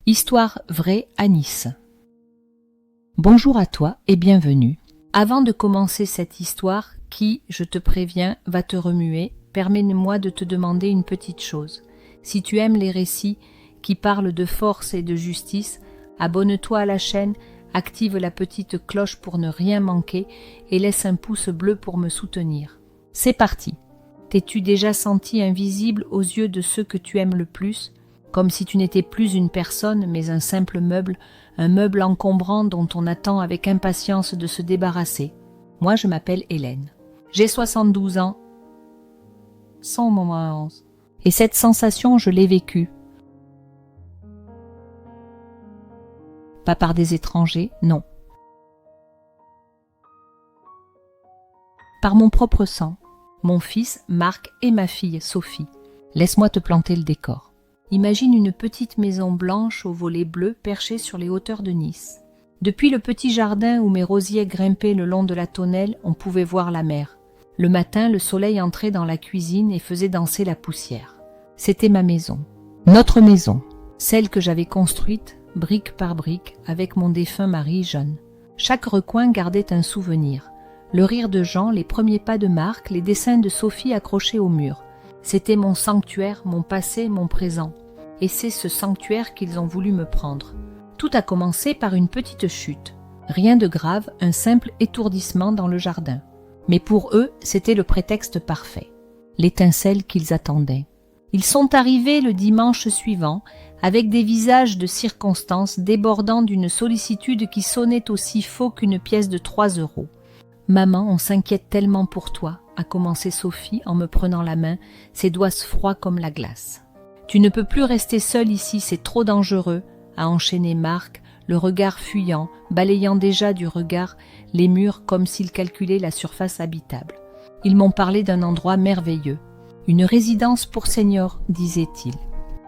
Histoire vraie à Nice. Bonjour à toi et bienvenue. Avant de commencer cette histoire qui, je te préviens, va te remuer, permets-moi de te demander une petite chose. Si tu aimes les récits qui parlent de force et de justice, abonne-toi à la chaîne, active la petite cloche pour ne rien manquer et laisse un pouce bleu pour me soutenir. C'est parti. T'es-tu déjà senti invisible aux yeux de ceux que tu aimes le plus ? Comme si tu n'étais plus une personne, mais un simple meuble, un meuble encombrant dont on attend avec impatience de se débarrasser. Moi, je m'appelle Hélène. J'ai 72 ans, sans moment. Et cette sensation, je l'ai vécue. Pas par des étrangers, non. Par mon propre sang, mon fils Marc et ma fille Sophie. Laisse-moi te planter le décor. Imagine une petite maison blanche aux volets bleus perchée sur les hauteurs de Nice. Depuis le petit jardin où mes rosiers grimpaient le long de la tonnelle, on pouvait voir la mer. Le matin, le soleil entrait dans la cuisine et faisait danser la poussière. C'était ma maison. Notre maison. Celle que j'avais construite, brique par brique, avec mon défunt mari jeune. Chaque recoin gardait un souvenir. Le rire de Jean, les premiers pas de Marc, les dessins de Sophie accrochés au mur. C'était mon sanctuaire, mon passé, mon présent. Et c'est ce sanctuaire qu'ils ont voulu me prendre. Tout a commencé par une petite chute. Rien de grave, un simple étourdissement dans le jardin. Mais pour eux, c'était le prétexte parfait. L'étincelle qu'ils attendaient. Ils sont arrivés le dimanche suivant, avec des visages de circonstance débordant d'une sollicitude qui sonnait aussi faux qu'une pièce de 3 €. « Maman, on s'inquiète tellement pour toi », a commencé Sophie en me prenant la main, ses doigts froids comme la glace. « Tu ne peux plus rester seule ici, c'est trop dangereux », a enchaîné Marc, le regard fuyant, balayant déjà du regard les murs comme s'il calculait la surface habitable. Ils m'ont parlé d'un endroit merveilleux. Une résidence pour seniors, disait-il.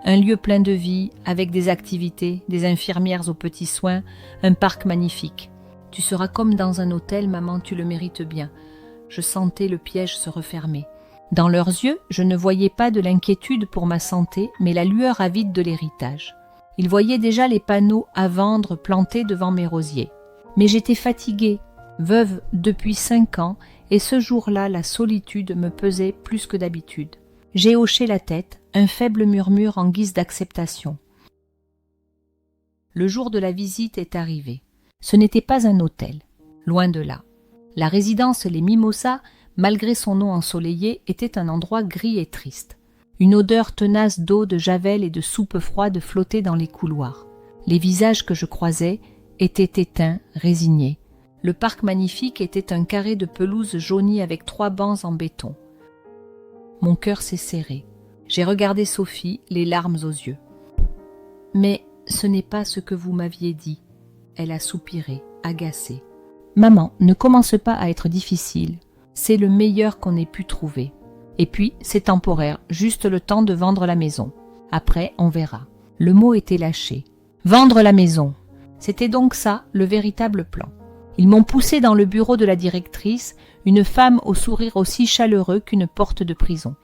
Un lieu plein de vie, avec des activités, des infirmières aux petits soins, un parc magnifique. Tu seras comme dans un hôtel, maman, tu le mérites bien. Je sentais le piège se refermer. Dans leurs yeux, je ne voyais pas de l'inquiétude pour ma santé, mais la lueur avide de l'héritage. Ils voyaient déjà les panneaux à vendre plantés devant mes rosiers. Mais j'étais fatiguée, veuve depuis 5 ans, et ce jour-là, la solitude me pesait plus que d'habitude. J'ai hoché la tête, un faible murmure en guise d'acceptation. Le jour de la visite est arrivé. Ce n'était pas un hôtel, loin de là. La résidence Les Mimosas, malgré son nom ensoleillé, était un endroit gris et triste. Une odeur tenace d'eau, de javel et de soupe froide flottait dans les couloirs. Les visages que je croisais étaient éteints, résignés. Le parc magnifique était un carré de pelouse jaunie avec 3 bancs en béton. Mon cœur s'est serré. J'ai regardé Sophie, les larmes aux yeux. « Mais ce n'est pas ce que vous m'aviez dit. » Elle a soupiré, agacée. « Maman, ne commence pas à être difficile. C'est le meilleur qu'on ait pu trouver. Et puis, c'est temporaire, juste le temps de vendre la maison. Après, on verra. » Le mot était lâché. Vendre la maison. C'était donc ça, le véritable plan. Ils m'ont poussé dans le bureau de la directrice, une femme au sourire aussi chaleureux qu'une porte de prison.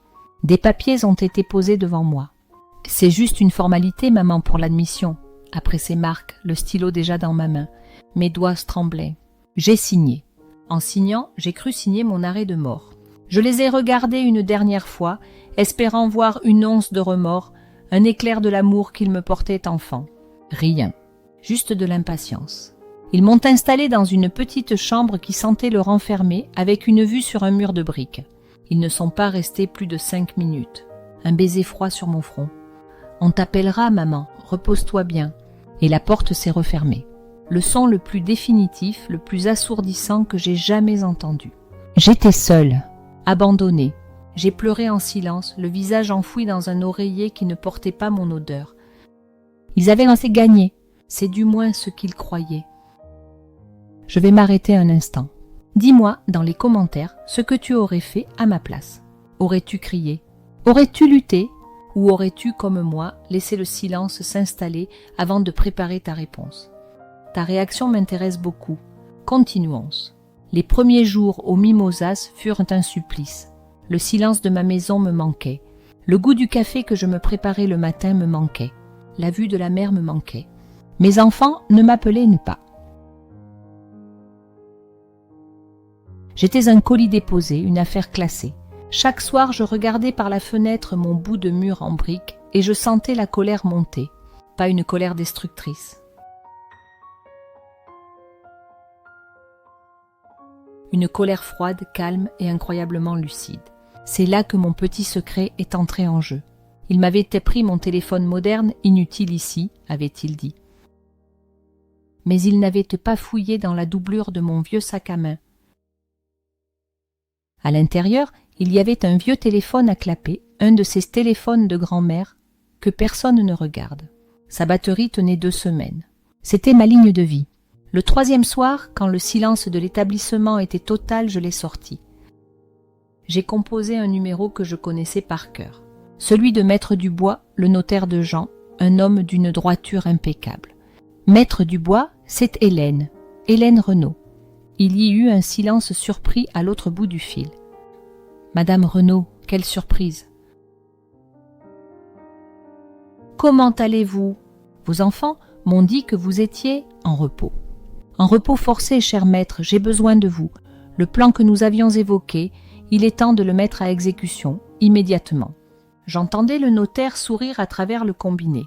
Des papiers ont été posés devant moi. « C'est juste une formalité, maman, pour l'admission. » Après Marc, le stylo déjà dans ma main. Mes doigts tremblaient. J'ai signé. En signant, j'ai cru signer mon arrêt de mort. Je les ai regardés une dernière fois, espérant voir une once de remords, un éclair de l'amour qu'ils me portaient enfant. Rien. Juste de l'impatience. Ils m'ont installé dans une petite chambre qui sentait le renfermer, avec une vue sur un mur de briques. Ils ne sont pas restés plus de 5 minutes. Un baiser froid sur mon front. « On t'appellera, maman, repose-toi bien. » Et la porte s'est refermée. Le son le plus définitif, le plus assourdissant que j'ai jamais entendu. J'étais seule, abandonnée. J'ai pleuré en silence, le visage enfoui dans un oreiller qui ne portait pas mon odeur. Ils avaient assez gagné, c'est du moins ce qu'ils croyaient. Je vais m'arrêter un instant. Dis-moi dans les commentaires ce que tu aurais fait à ma place. Aurais-tu crié? Aurais-tu lutté? Ou aurais-tu, comme moi, laissé le silence s'installer avant de préparer ta réponse? Ta réaction m'intéresse beaucoup. Continuons. Les premiers jours aux Mimosas furent un supplice. Le silence de ma maison me manquait. Le goût du café que je me préparais le matin me manquait. La vue de la mer me manquait. Mes enfants ne m'appelaient pas. J'étais un colis déposé, une affaire classée. Chaque soir, je regardais par la fenêtre mon bout de mur en briques et je sentais la colère monter. Pas une colère destructrice. Une colère froide, calme et incroyablement lucide. C'est là que mon petit secret est entré en jeu. Il m'avait pris mon téléphone moderne, inutile ici, avait-il dit. Mais il n'avait pas fouillé dans la doublure de mon vieux sac à main. À l'intérieur, il y avait un vieux téléphone à clapet, un de ces téléphones de grand-mère que personne ne regarde. Sa batterie tenait 2 semaines. C'était ma ligne de vie. Le 3e soir, quand le silence de l'établissement était total, je l'ai sorti. J'ai composé un numéro que je connaissais par cœur. Celui de Maître Dubois, le notaire de Jean, un homme d'une droiture impeccable. Maître Dubois, c'est Hélène Renaud. Il y eut un silence surpris à l'autre bout du fil. Madame Renaud, quelle surprise! Comment allez-vous? Vos enfants m'ont dit que vous étiez en repos. En repos forcé, cher maître, j'ai besoin de vous. Le plan que nous avions évoqué, il est temps de le mettre à exécution, immédiatement. J'entendais le notaire sourire à travers le combiné.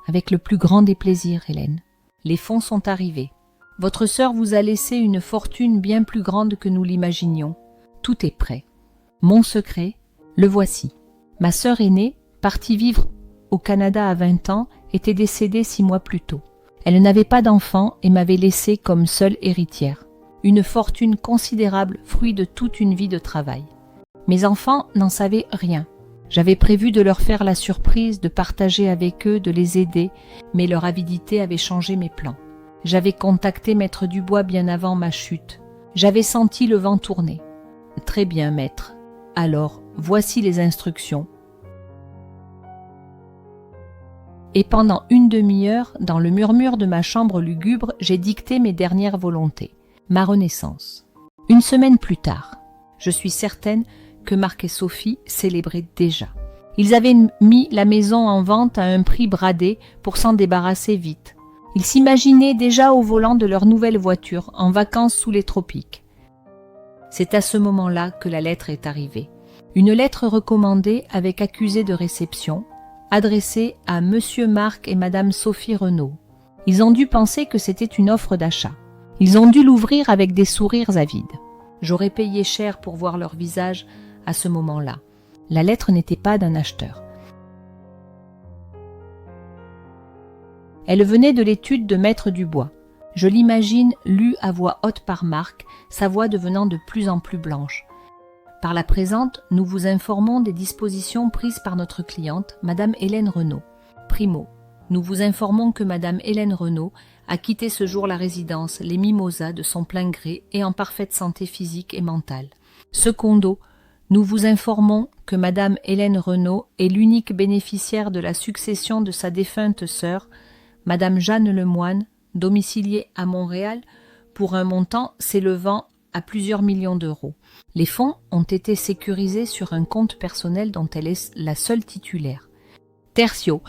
Avec le plus grand des plaisirs, Hélène. Les fonds sont arrivés. Votre sœur vous a laissé une fortune bien plus grande que nous l'imaginions. Tout est prêt. Mon secret, le voici. Ma sœur aînée, partie vivre au Canada à 20 ans, était décédée 6 mois plus tôt. Elle n'avait pas d'enfant et m'avait laissée comme seule héritière. Une fortune considérable, fruit de toute une vie de travail. Mes enfants n'en savaient rien. J'avais prévu de leur faire la surprise, de partager avec eux, de les aider, mais leur avidité avait changé mes plans. J'avais contacté Maître Dubois bien avant ma chute. J'avais senti le vent tourner. Très bien, maître. Alors, voici les instructions. Et pendant une demi-heure, dans le murmure de ma chambre lugubre, j'ai dicté mes dernières volontés. Ma renaissance. Une semaine plus tard, je suis certaine que Marc et Sophie célébraient déjà. Ils avaient mis la maison en vente à un prix bradé pour s'en débarrasser vite. Ils s'imaginaient déjà au volant de leur nouvelle voiture, en vacances sous les tropiques. C'est à ce moment-là que la lettre est arrivée. Une lettre recommandée avec accusé de réception, adressée à Monsieur Marc et Madame Sophie Renaud. Ils ont dû penser que c'était une offre d'achat. Ils ont dû l'ouvrir avec des sourires avides. J'aurais payé cher pour voir leur visage à ce moment-là. La lettre n'était pas d'un acheteur. Elle venait de l'étude de Maître Dubois. Je l'imagine lue à voix haute par Marc, sa voix devenant de plus en plus blanche. Par la présente, nous vous informons des dispositions prises par notre cliente, Madame Hélène Renaud. Primo, nous vous informons que Madame Hélène Renaud a quitté ce jour la résidence Les Mimosas de son plein gré et en parfaite santé physique et mentale. Secondo, nous vous informons que Madame Hélène Renaud est l'unique bénéficiaire de la succession de sa défunte sœur, Madame Jeanne Lemoine, domiciliée à Montréal, pour un montant s'élevant à plusieurs millions d'euros. Les fonds ont été sécurisés sur un compte personnel dont elle est la seule titulaire. Tertio,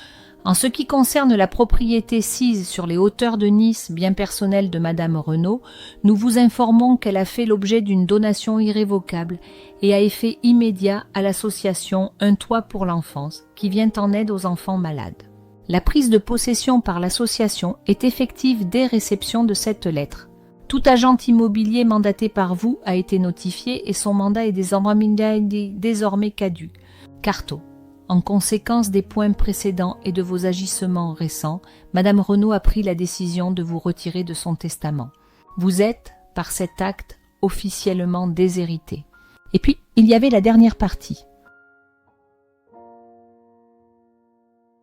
en ce qui concerne la propriété sise sur les hauteurs de Nice, bien personnel de Madame Renaud, nous vous informons qu'elle a fait l'objet d'une donation irrévocable et a effet immédiat à l'association Un Toit pour l'Enfance, qui vient en aide aux enfants malades. La prise de possession par l'association est effective dès réception de cette lettre. Tout agent immobilier mandaté par vous a été notifié et son mandat est désormais caduc. Carto. En conséquence des points précédents et de vos agissements récents, Madame Renaud a pris la décision de vous retirer de son testament. Vous êtes, par cet acte, officiellement déshérité. Et puis, il y avait la dernière partie.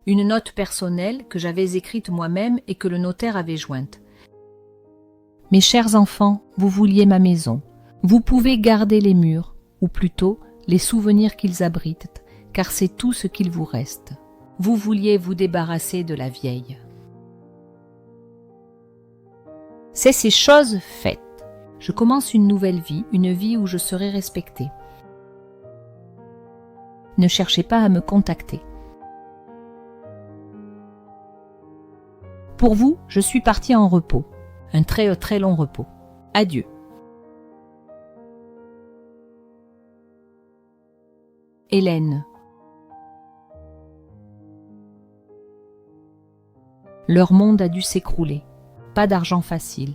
Une note personnelle que j'avais écrite moi-même et que le notaire avait jointe. Mes chers enfants, vous vouliez ma maison. Vous pouvez garder les murs, ou plutôt les souvenirs qu'ils abritent, car c'est tout ce qu'il vous reste. Vous vouliez vous débarrasser de la vieille. C'est ces choses faites. Je commence une nouvelle vie, une vie où je serai respectée. Ne cherchez pas à me contacter. Pour vous, je suis partie en repos. Un très très long repos. Adieu. Hélène. Leur monde a dû s'écrouler. Pas d'argent facile.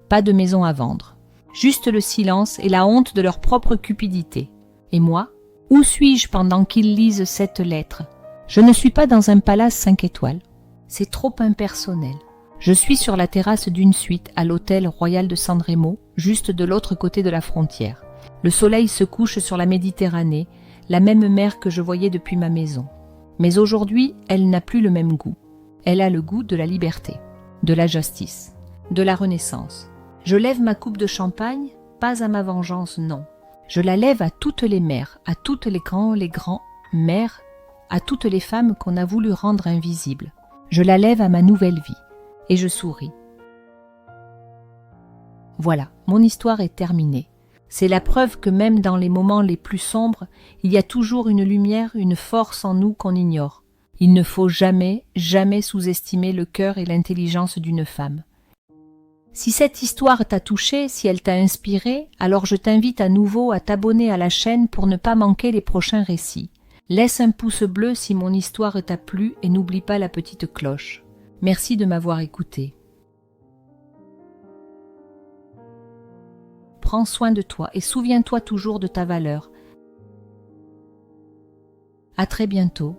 Pas de maison à vendre. Juste le silence et la honte de leur propre cupidité. Et moi, où suis-je pendant qu'ils lisent cette lettre? Je ne suis pas dans un palace 5 étoiles. C'est trop impersonnel. Je suis sur la terrasse d'une suite à l'hôtel Royal de San Remo, juste de l'autre côté de la frontière. Le soleil se couche sur la Méditerranée, la même mer que je voyais depuis ma maison. Mais aujourd'hui, elle n'a plus le même goût. Elle a le goût de la liberté, de la justice, de la renaissance. Je lève ma coupe de champagne, pas à ma vengeance, non. Je la lève à toutes les mères, à toutes les grands mères, à toutes les femmes qu'on a voulu rendre invisibles. Je la lève à ma nouvelle vie, et je souris. Voilà, mon histoire est terminée. C'est la preuve que même dans les moments les plus sombres, il y a toujours une lumière, une force en nous qu'on ignore. Il ne faut jamais, jamais sous-estimer le cœur et l'intelligence d'une femme. Si cette histoire t'a touché, si elle t'a inspiré, alors je t'invite à nouveau à t'abonner à la chaîne pour ne pas manquer les prochains récits. Laisse un pouce bleu si mon histoire t'a plu et n'oublie pas la petite cloche. Merci de m'avoir écouté. Prends soin de toi et souviens-toi toujours de ta valeur. À très bientôt.